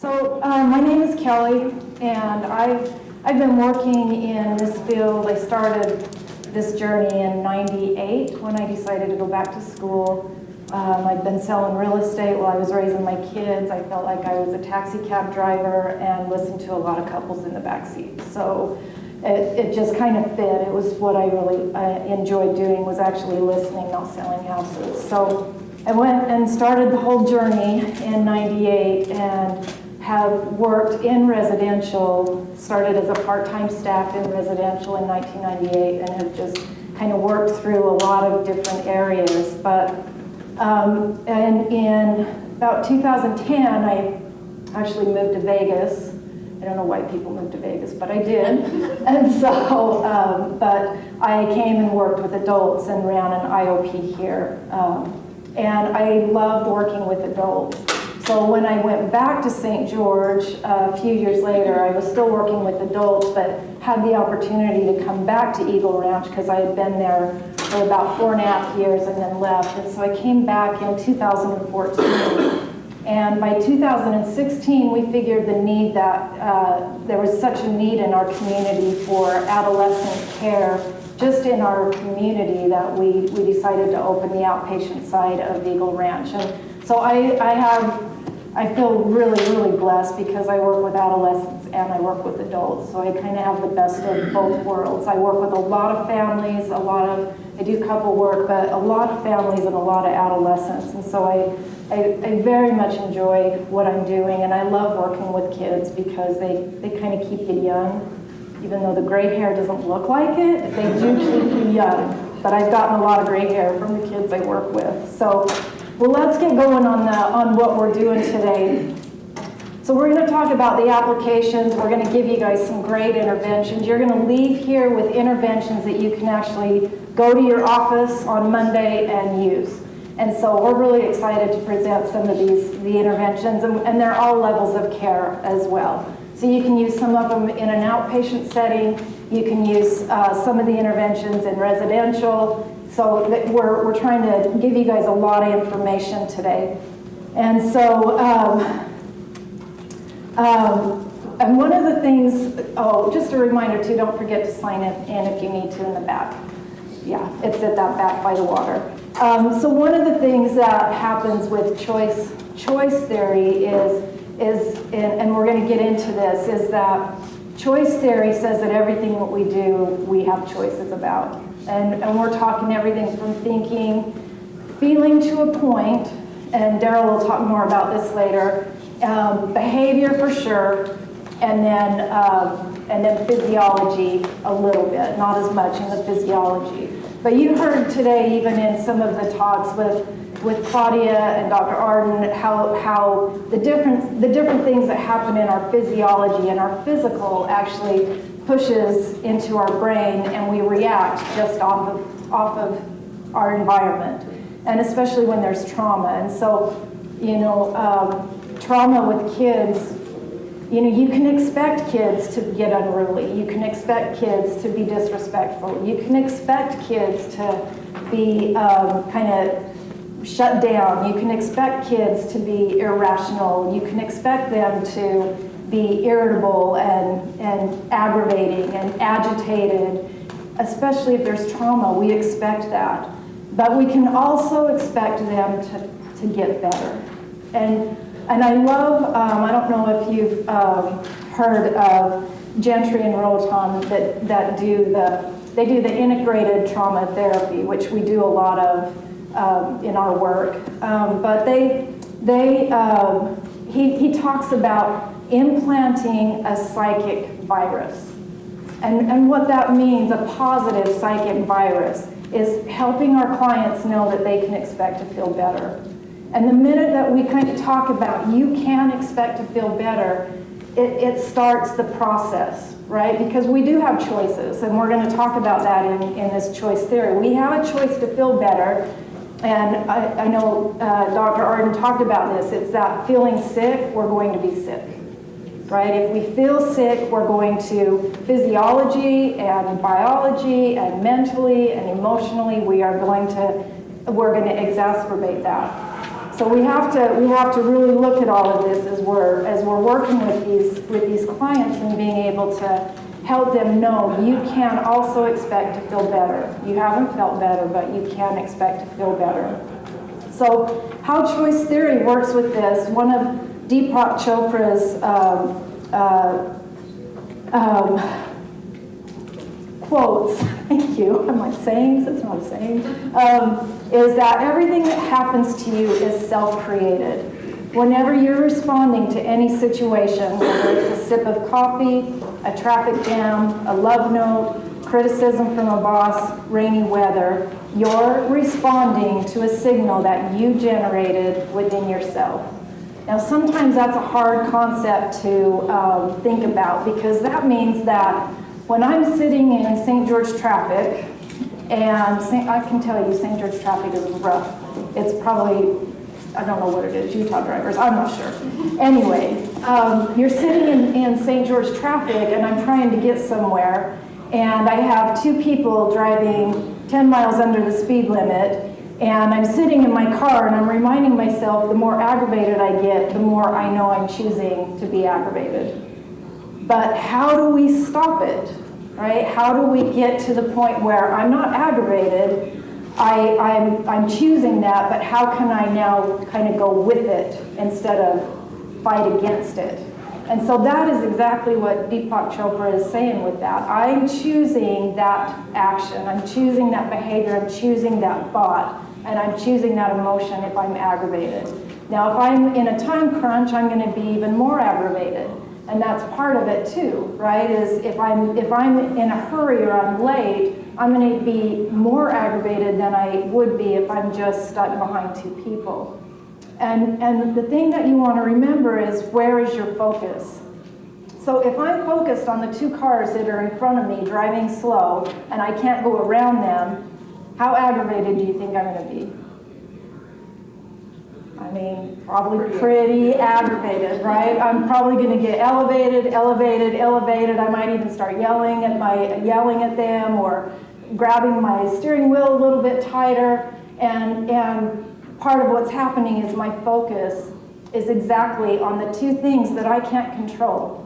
My name is Kelly, and I've been working in this field. I started this journey in '98 when I decided to go back to school. I've been selling real estate while I was raising my kids. I felt like I was a taxi cab driver and listened to a lot of couples in the backseat. So it just kind of fit. It was what I really enjoyed doing, was actually listening, not selling houses. So I went and started the whole journey in '98 and have worked in residential, started as a part-time staff in residential in 1998 and have just kind of worked through a lot of different areas. But and in about 2010, I actually moved to Vegas. I don't know why people moved to Vegas, but I did. And so, but I came and worked with adults and ran an IOP here. And I loved working with adults. So when I went back to St. George a few years later, I was still working with adults, but had the opportunity to come back to Eagle Ranch because I had been there for about 4.5 years and then left. And so I came back in 2014. And by 2016, we figured the need that there was such a need in our community for adolescent care, just in our community, that we decided to open the outpatient side of Eagle Ranch. And so I feel really, really blessed because I work with adolescents and I work with adults. So I kind of have the best of both worlds. I work with a lot of families, I do couple work, but a lot of families and a lot of adolescents. And so I very much enjoy what I'm doing, and I love working with kids because they kind of keep you young. Even though the gray hair doesn't look like it, they do keep you young. But I've gotten a lot of gray hair from the kids I work with. So, well, let's get going on what we're doing today. So we're going to talk about the applications. We're going to give you guys some great interventions. You're going to leave here with interventions that you can actually go to your office on Monday and use. And so we're really excited to present some of the interventions, and they're all levels of care as well. So you can use some of them in an outpatient setting. You can use some of the interventions in residential. So we're trying to give you guys a lot of information today. And so, and one of the things, just a reminder too, don't forget to sign in if you need to in the back. Yeah, it's at that back by the water. So one of the things that happens with choice theory is and we're going to get into this, is that choice theory says that everything that we do, we have choices about. And we're talking everything from thinking, feeling to a point, and Daryl will talk more about this later, behavior for sure, and then physiology a little bit, not as much in the physiology. But you heard today, even in some of the talks with Claudia and Dr. Arden, how the different things that happen in our physiology and our physical actually pushes into our brain, and we react just off of our environment, and especially when there's trauma. And so, trauma with kids, you can expect kids to get unruly. You can expect kids to be disrespectful. You can expect kids to be kind of shut down. You can expect kids to be irrational. You can expect them to be irritable and aggravating and agitated, especially if there's trauma. We expect that. But we can also expect them to get better. And I love, I don't know if you've heard of Gentry and Roton that do the integrated trauma therapy, which we do a lot of in our work. But he talks about implanting a psychic virus. And what that means, a positive psychic virus, is helping our clients know that they can expect to feel better. And the minute that we kind of talk about you can expect to feel better, it starts the process, right? Because we do have choices, and we're going to talk about that in this choice theory. We have a choice to feel better, and I know Dr. Arden talked about this. It's that feeling sick, we're going to be sick, right? If we feel sick, we're going to, physiology and biology and mentally and emotionally, we're going to exacerbate that. So we have to really look at all of this as we're working with these clients and being able to help them know you can also expect to feel better. You haven't felt better, but you can expect to feel better. So how choice theory works with this, one of Deepak Chopra's quotes, thank you, I'm like sayings, it's not a saying, is that everything that happens to you is self-created. Whenever you're responding to any situation, whether it's a sip of coffee, a traffic jam, a love note, criticism from a boss, rainy weather, you're responding to a signal that you generated within yourself. Now, sometimes that's a hard concept to think about, because that means that when I'm sitting in St. George traffic, and I can tell you St. George traffic is rough. It's probably, I don't know what it is, Utah drivers, I'm not sure. Anyway, you're sitting in St. George traffic and I'm trying to get somewhere, and I have two people driving 10 miles under the speed limit, and I'm sitting in my car and I'm reminding myself the more aggravated I get, the more I know I'm choosing to be aggravated. But how do we stop it, right? How do we get to the point where I'm not aggravated, I'm choosing that, but how can I now kind of go with it instead of fight against it? And so that is exactly what Deepak Chopra is saying with that. I'm choosing that action, I'm choosing that behavior, I'm choosing that thought, and I'm choosing that emotion if I'm aggravated. Now, if I'm in a time crunch, I'm going to be even more aggravated. And that's part of it too, right? Is if I'm in a hurry or I'm late, I'm going to be more aggravated than I would be if I'm just stuck behind two people. And the thing that you want to remember is, where is your focus? So if I'm focused on the two cars that are in front of me driving slow and I can't go around them, how aggravated do you think I'm going to be? I mean, probably pretty aggravated, right? I'm probably going to get elevated. I might even start yelling at them, or grabbing my steering wheel a little bit tighter. And part of what's happening is my focus is exactly on the two things that I can't control,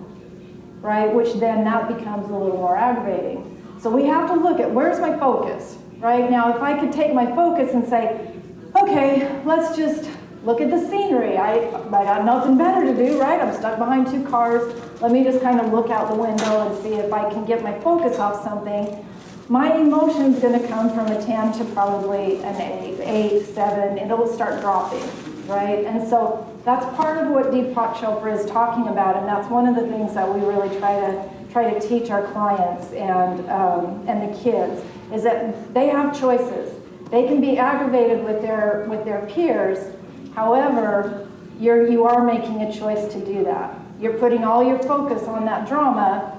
right? Which then that becomes a little more aggravating. So we have to look at, where's my focus, right? Now, if I could take my focus and say, okay, let's just look at the scenery. I got nothing better to do, right? I'm stuck behind two cars. Let me just kind of look out the window and see if I can get my focus off something. My emotion's going to come from a 10 to probably an 8, 7, and it'll start dropping, right? And so that's part of what Deepak Chopra is talking about, and that's one of the things that we really try to teach our clients and the kids, is that they have choices. They can be aggravated with their peers. However, you are making a choice to do that. You're putting all your focus on that drama,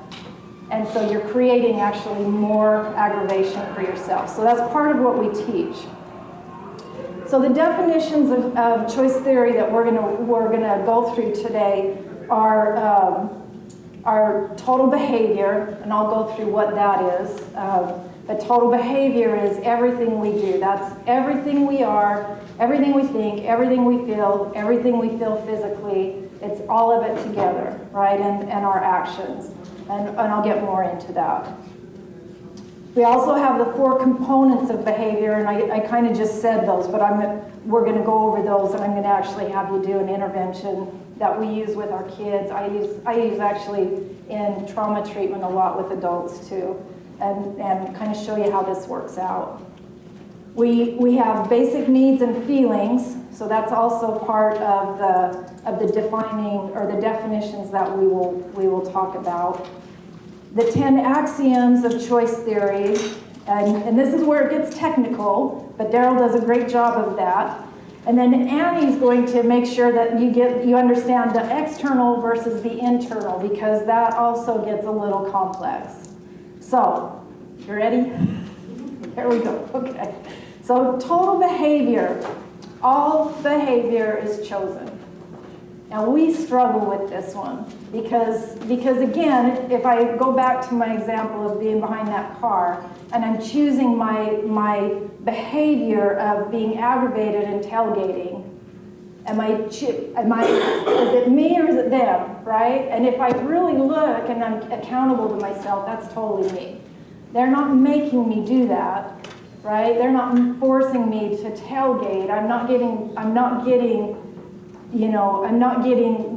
and so you're creating actually more aggravation for yourself. So that's part of what we teach. So the definitions of choice theory that we're gonna go through today are total behavior, and I'll go through what that is. But total behavior is everything we do. That's everything we are, everything we think, everything we feel physically. It's all of it together, right? And our actions. And I'll get more into that. We also have the 4 components of behavior, and I kind of just said those, but we're going to go over those, and I'm going to actually have you do an intervention that we use with our kids. I use actually in trauma treatment a lot with adults too, and kind of show you how this works out. We have basic needs and feelings, so that's also part of the defining or the definitions that we will talk about. The 10 axioms of choice theory, and this is where it gets technical, but Daryl does a great job of that. And then Annie's going to make sure that you understand the external versus the internal, because that also gets a little complex. So, you ready? There we go. Okay. So total behavior. All behavior is chosen. Now we struggle with this one because again, if I go back to my example of being behind that car and I'm choosing my behavior of being aggravated and tailgating, is it me or is it them, right? And if I really look and I'm accountable to myself, that's totally me. They're not making me do that, right? They're not forcing me to tailgate. I'm not getting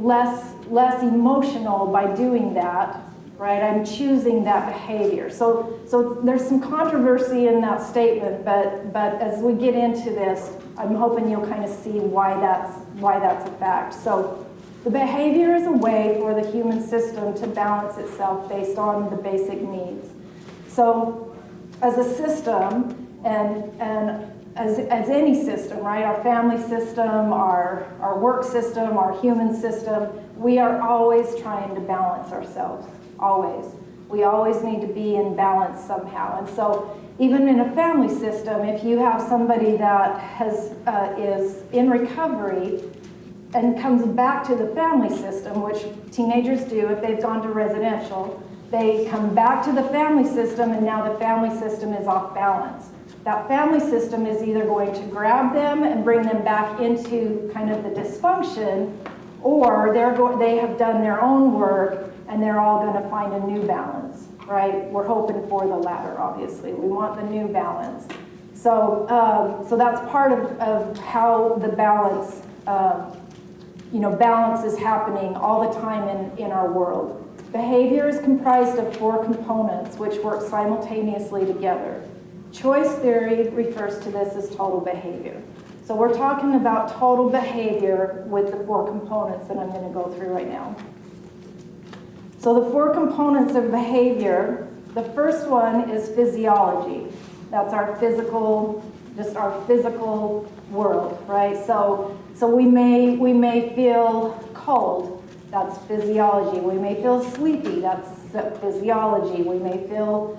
less emotional by doing that, right? I'm choosing that behavior. So there's some controversy in that statement, but as we get into this, I'm hoping you'll kind of see why that's a fact. So the behavior is a way for the human system to balance itself based on the basic needs. So as a system, and as any system, right? Our family system, our work system, our human system, we are always trying to balance ourselves, always. We always need to be in balance somehow. And so even in a family system, if you have somebody that is in recovery and comes back to the family system, which teenagers do if they've gone to residential, they come back to the family system and now the family system is off balance. That family system is either going to grab them and bring them back into kind of the dysfunction, or they have done their own work and they're all going to find a new balance, right? We're hoping for the latter, obviously. We want the new balance. So that's part of how the balance, balance is happening all the time in our world. Behavior is comprised of 4 components which work simultaneously together. Choice theory refers to this as total behavior. So we're talking about total behavior with the 4 components that I'm going to go through right now. So the 4 components of behavior, the first one is physiology. That's our physical world, right? So we may feel cold. That's physiology. We may feel sleepy. That's physiology. We may feel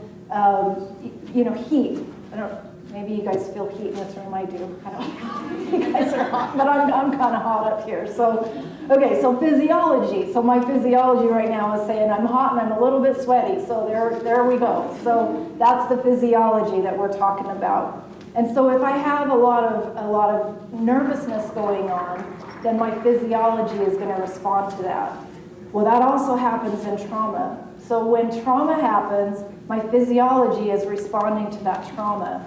heat. I don't. Maybe you guys feel heat in this room. I do. I don't. You guys are hot, but I'm kind of hot up here. So physiology. So my physiology right now is saying I'm hot and I'm a little bit sweaty. So there we go. So that's the physiology that we're talking about. And so if I have a lot of nervousness going on, then my physiology is going to respond to that. Well, that also happens in trauma. So when trauma happens, my physiology is responding to that trauma.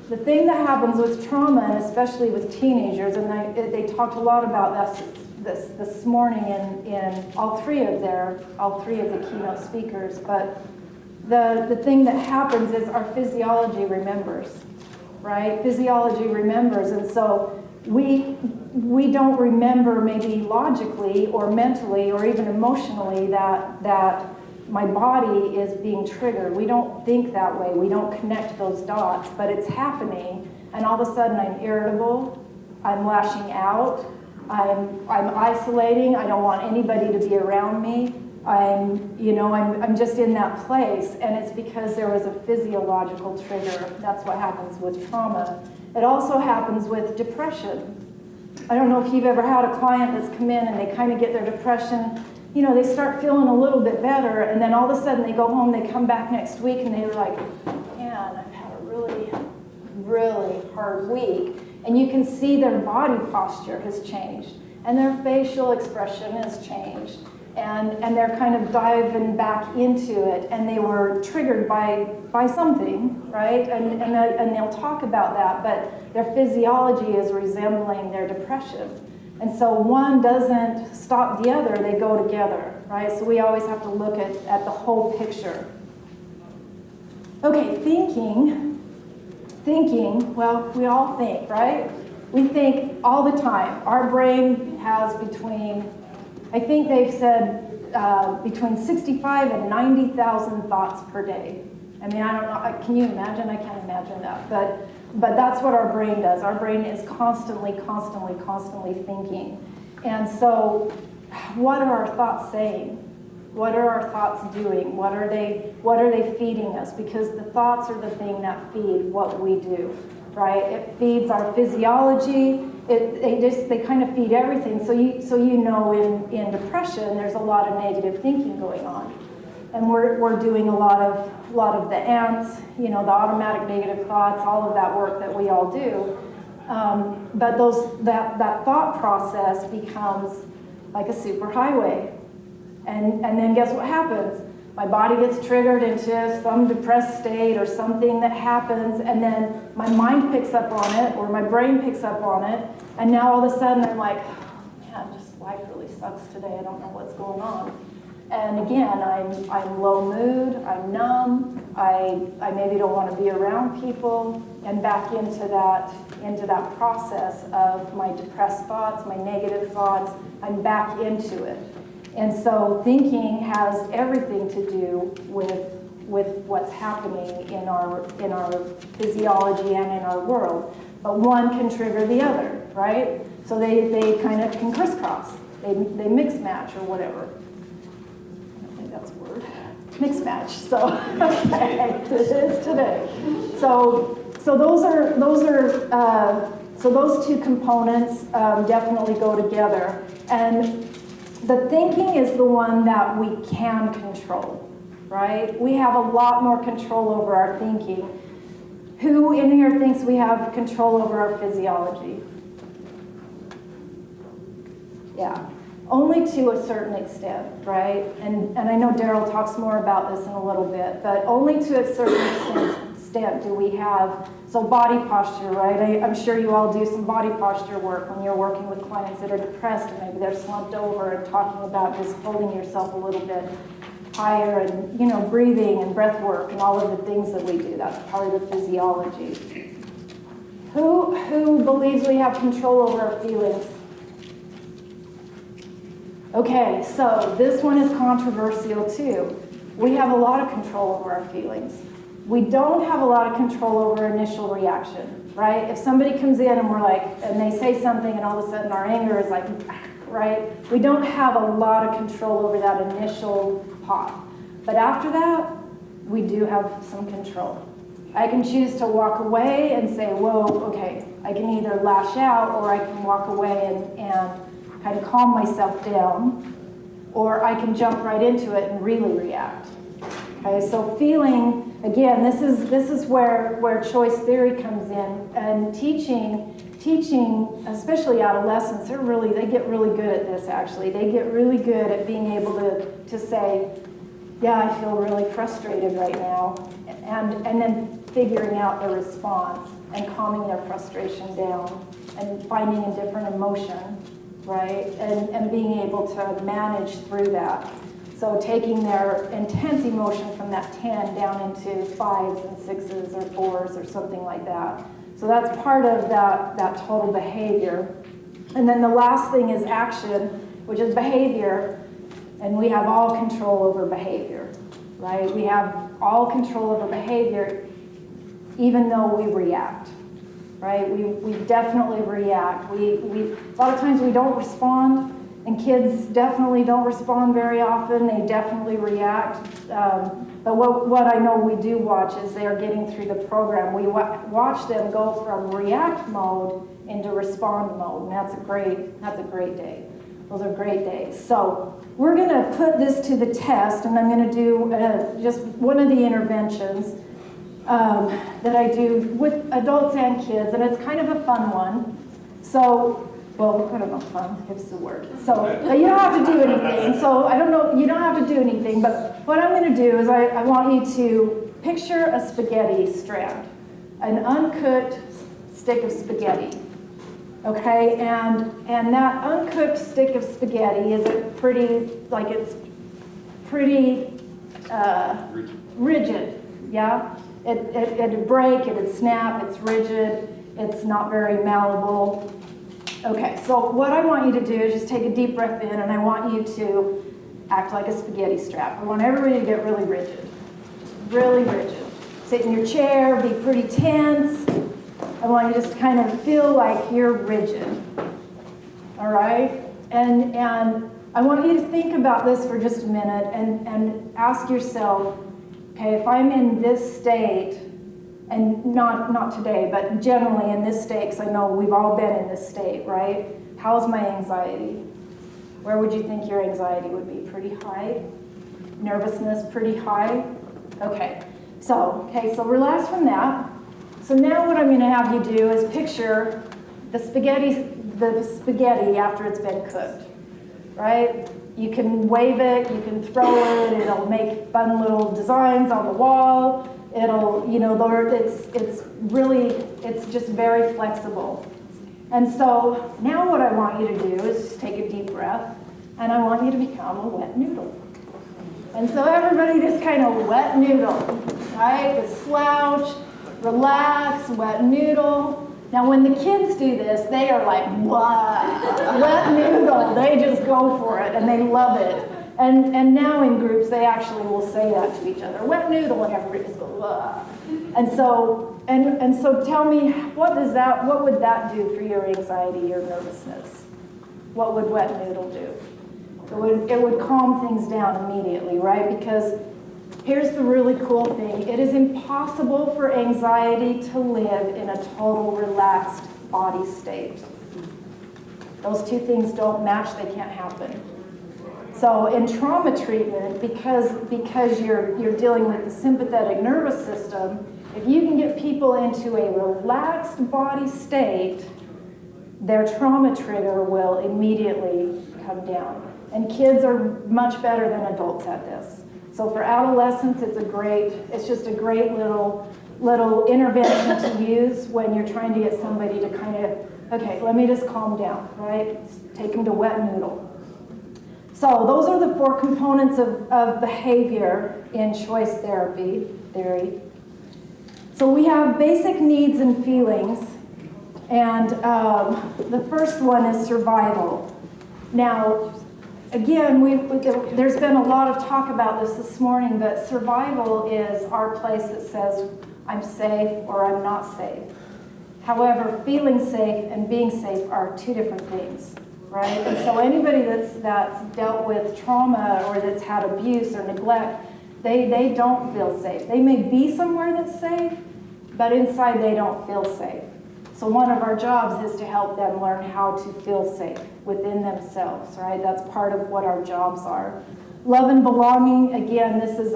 The thing that happens with trauma, and especially with teenagers, and they talked a lot about this morning in all three of the keynote speakers, but the thing that happens is our physiology remembers, right? Physiology remembers, and so we don't remember maybe logically or mentally or even emotionally that my body is being triggered. We don't think that way. We don't connect those dots, but it's happening, and all of a sudden I'm irritable, I'm lashing out, I'm isolating, I don't want anybody to be around me. I'm just in that place, and it's because there was a physiological trigger. That's what happens with trauma. It also happens with depression. I don't know if you've ever had a client that's come in and they kind of get their depression, they start feeling a little bit better, and then all of a sudden they go home, they come back next week, and they're like, man, I've had a really, really hard week. And you can see their body posture has changed, and their facial expression has changed, and they're kind of diving back into it, and they were triggered by something, right? And they'll talk about that, but their physiology is resembling their depression. And so one doesn't stop the other, they go together, right? So we always have to look at the whole picture. Okay, thinking, well, we all think, right? We think all the time. Our brain has I think they've said between 65 and 90,000 thoughts per day. I mean, I don't know, can you imagine? I can't imagine that, but that's what our brain does. Our brain is constantly thinking. And so what are our thoughts saying? What are our thoughts doing? What are they feeding us? Because the thoughts are the thing that feed what we do, right? It feeds our physiology. They kind of feed everything. So in depression, there's a lot of negative thinking going on. And we're doing a lot of the ants, the automatic negative thoughts, all of that work that we all do. but that thought process becomes like a superhighway. And then guess what happens? My body gets triggered into some depressed state or something that happens, and then my mind picks up on it, or my brain picks up on it, and now all of a sudden I'm like, oh, man, just life really sucks today. I don't know what's going on. And again, I'm low mood, I'm numb, I maybe don't want to be around people, and back into that process of my depressed thoughts, my negative thoughts, I'm back into it. And so thinking has everything to do with what's happening in our physiology and in our world. But one can trigger the other, right? So they kind of can crisscross. They mix match or whatever. That's a word. Mix match. So okay, it is today. So those two components definitely go together. And the thinking is the one that we can control, right? We have a lot more control over our thinking. Who in here thinks we have control over our physiology? Yeah. Only to a certain extent, right? And I know Daryl talks more about this in a little bit, but only to a certain extent do we have, so body posture, right? I'm sure you all do some body posture work when you're working with clients that are depressed and maybe they're slumped over and talking about just holding yourself a little bit higher and, you know, breathing and breath work and all of the things that we do. That's part of the physiology. Who believes we have control over our feelings? Okay, so this one is controversial too. We have a lot of control over our feelings. We don't have a lot of control over initial reaction, right? If somebody comes in and we're like, and they say something and all of a sudden our anger is like, right? We don't have a lot of control over that initial pop. But after that, we do have some control. I can choose to walk away and say, whoa, okay, I can either lash out or I can walk away and kind of calm myself down, or I can jump right into it and really react. Okay, so feeling, again, this is where choice theory comes in, and teaching, especially adolescents, they get really good at this actually. They get really good at being able to say, yeah, I feel really frustrated right now, and then figuring out their response and calming their frustration down and finding a different emotion, right? And being able to manage through that. So taking their intense emotion from that 10 down into 5s and 6s or 4s or something like that. So that's part of that total behavior. And then the last thing is action, which is behavior, and we have all control over behavior, right? We have all control over behavior even though we react. Right? We definitely react. A lot of times we don't respond, and kids definitely don't respond very often. They definitely react. But what I know we do watch is they are getting through the program. We watch them go from react mode into respond mode, and that's a great day. Those are great days. So we're going to put this to the test, and I'm going to do just one of the interventions that I do with adults and kids, and it's kind of a fun one. So, well, I don't know, fun, if it's the word. So, you don't have to do anything. So, I don't know, you don't have to do anything, but what I'm going to do is I want you to picture a spaghetti strand, an uncooked stick of spaghetti. Okay, and that uncooked stick of spaghetti is it's pretty rigid, yeah? It'd break, it'd snap, it's rigid, it's not very malleable. Okay, so what I want you to do is just take a deep breath in, and I want you to act like a spaghetti strap. I want everybody to get really rigid, really rigid. Sit in your chair, be pretty tense. I want you to just kind of feel like you're rigid, all right? And I want you to think about this for just a minute and ask yourself, okay, if I'm in this state, and not today, but generally in this state, because I know we've all been in this state, right? How's my anxiety? Where would you think your anxiety would be? Pretty high? Nervousness, pretty high? Okay, so relax from that. So now what I'm going to have you do is picture the spaghetti after it's been cooked, right? You can wave it, you can throw it, it'll make fun little designs on the wall. It'll, it's just very flexible. And so now what I want you to do is just take a deep breath, and I want you to become a wet noodle. And so everybody just kind of wet noodle, right? Just slouch, relax, wet noodle. Now when the kids do this, they are like, wow, wet noodle. They just go for it, and they love it. And now in groups, they actually will say that to each other, wet noodle, and everybody just goes, wow. And so tell me, what would that do for your anxiety, your nervousness? What would wet noodle do? It would calm things down immediately, right? Because here's the really cool thing. It is impossible for anxiety to live in a total relaxed body state. Those two things don't match, they can't happen. So in trauma treatment, because you're dealing with the sympathetic nervous system, if you can get people into a relaxed body state, their trauma trigger will immediately come down. And kids are much better than adults at this. So for adolescents, it's just a great little intervention to use when you're trying to get somebody to kind of, okay, let me just calm down, right? Take them to wet noodle. So those are the 4 components of behavior in choice therapy theory. So we have basic needs and feelings, and the first one is survival. Now, again, there's been a lot of talk about this morning, but survival is our place that says, I'm safe or I'm not safe. However, feeling safe and being safe are 2 different things, right? And so anybody that's dealt with trauma or that's had abuse or neglect, they don't feel safe. They may be somewhere that's safe, but inside they don't feel safe. So one of our jobs is to help them learn how to feel safe within themselves, right? That's part of what our jobs are. Love and belonging, again, this is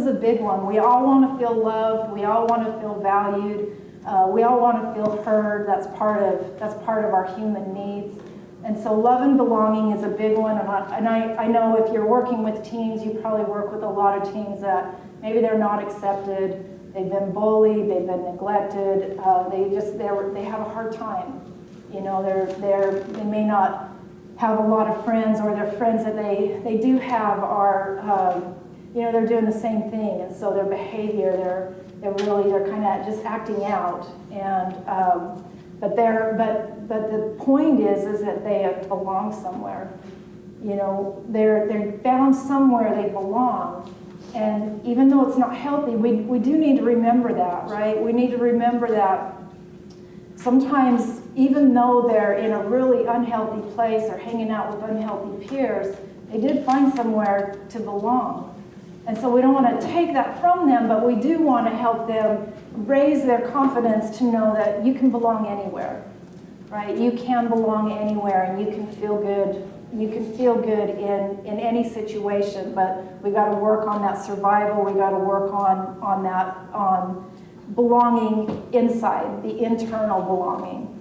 a big one. We all want to feel loved. We all want to feel valued. We all want to feel heard. That's part of our human needs. And so love and belonging is a big one. And I know if you're working with teens, you probably work with a lot of teens that maybe they're not accepted. They've been bullied, they've been neglected, they have a hard time. You know, they may not have a lot of friends, or their friends that they do have are, they're doing the same thing, and so their behavior, they're kind of just acting out. And but the point is that they belong somewhere. You know, they're found somewhere they belong. And even though it's not healthy, we do need to remember that, right? We need to remember that sometimes, even though they're in a really unhealthy place or hanging out with unhealthy peers, they did find somewhere to belong. And so we don't want to take that from them, but we do want to help them raise their confidence to know that you can belong anywhere, right? You can belong anywhere, and you can feel good. You can feel good in any situation, but we got to work on that survival. We got to work on belonging inside, the internal belonging.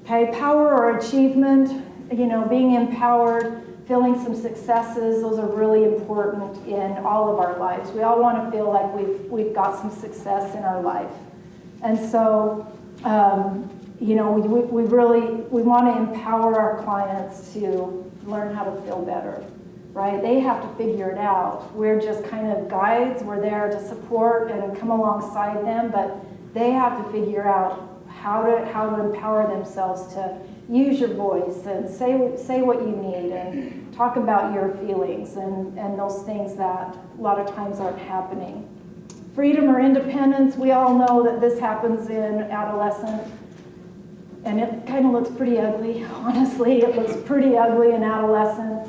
Okay, power or achievement, being empowered, feeling some successes, those are really important in all of our lives. We all want to feel like we've got some success in our life. And so, we want to empower our clients to learn how to feel better, right? They have to figure it out. We're just kind of guides. We're there to support and come alongside them, but they have to figure out how to empower themselves to use your voice and say what you need and talk about your feelings and those things that a lot of times aren't happening. Freedom or independence, we all know that this happens in adolescence. And it kind of looks pretty ugly, honestly. It looks pretty ugly in adolescence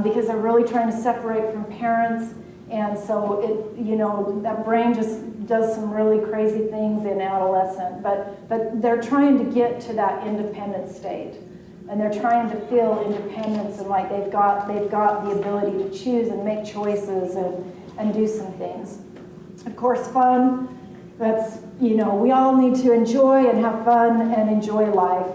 because they're really trying to separate from parents. And so that brain just does some really crazy things in adolescence. But they're trying to get to that independent state. And they're trying to feel independence and like they've got the ability to choose and make choices and do some things. Of course, fun. That's, we all need to enjoy and have fun and enjoy life.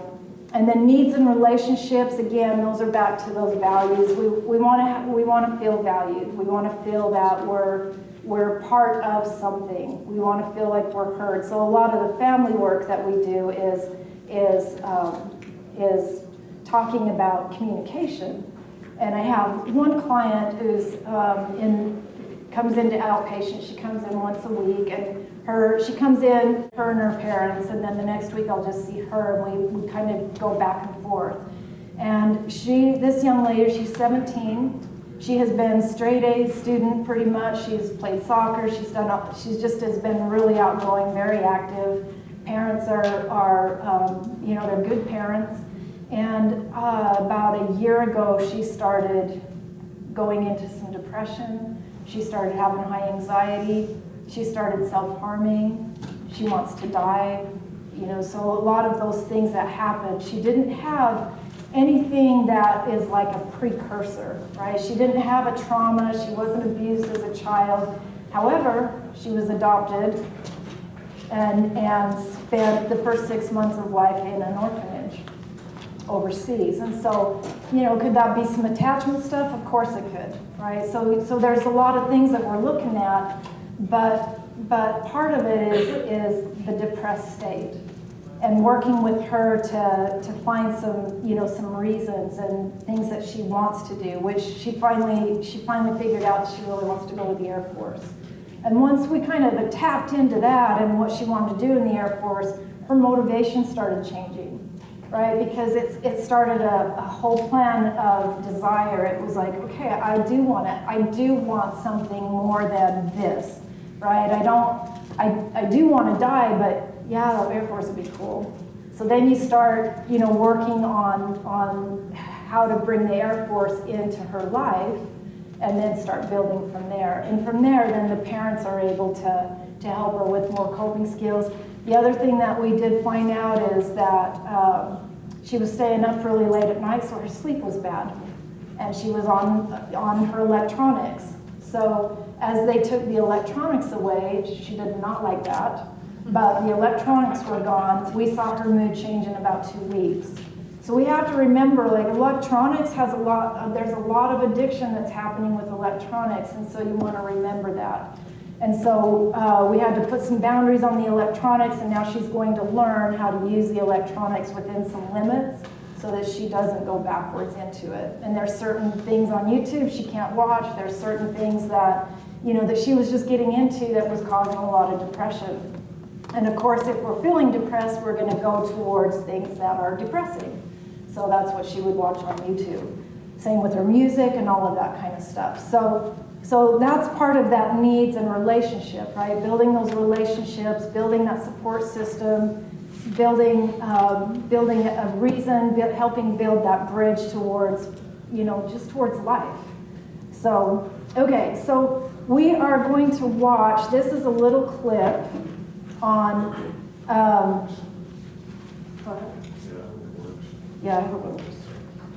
And then needs and relationships, again, those are back to those values. We want to feel valued. We want to feel that we're part of something. We want to feel like we're heard. So a lot of the family work that we do is talking about communication. And I have one client who's comes into outpatient. She comes in once a week, and she comes in, her and her parents, and then the next week I'll just see her, and we kind of go back and forth. And this young lady, she's 17. She has been straight A student pretty much. She's played soccer. She's just has been really outgoing, very active. Parents are they're good parents. And about a year ago, she started going into some depression. She started having high anxiety. She started self-harming. She wants to die. So a lot of those things that happened, she didn't have anything that is like a precursor, right? She didn't have a trauma. She wasn't abused as a child. However, she was adopted and spent the first 6 months of life in an orphanage overseas. And so, could that be some attachment stuff? Of course it could, right? So there's a lot of things that we're looking at, but part of it is the depressed state, and working with her to find some reasons and things that she wants to do, which she finally figured out that she really wants to go to the Air Force. And once we kind of tapped into that and what she wanted to do in the Air Force, her motivation started changing. Right, because it started a whole plan of desire. It was like, okay, I do want something more than this, right? I do want to die, but yeah, the Air Force would be cool. So then you start, working on how to bring the Air Force into her life, and then start building from there. And from there, then the parents are able to help her with more coping skills. The other thing that we did find out is that she was staying up really late at night, so her sleep was bad. And she was on her electronics. So as they took the electronics away, she did not like that, but the electronics were gone. We saw her mood change in about 2 weeks. So we have to remember, like, electronics there's a lot of addiction that's happening with electronics, and so you want to remember that. And so we had to put some boundaries on the electronics, and now she's going to learn how to use the electronics within some limits so that she doesn't go backwards into it. And there's certain things on YouTube she can't watch. There's certain things that, that she was just getting into that was causing a lot of depression. And of course, if we're feeling depressed, we're going to go towards things that are depressing. So that's what she would watch on YouTube. Same with her music and all of that kind of stuff. So that's part of that needs and relationship, right? Building those relationships, building that support system, building a reason, helping build that bridge towards, just towards life. So, okay, so we are going to watch, this is a little clip on, yeah, I hope it works.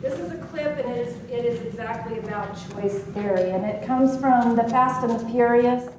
This is a clip, and it is exactly about choice theory, and it comes from The Fast and the Furious.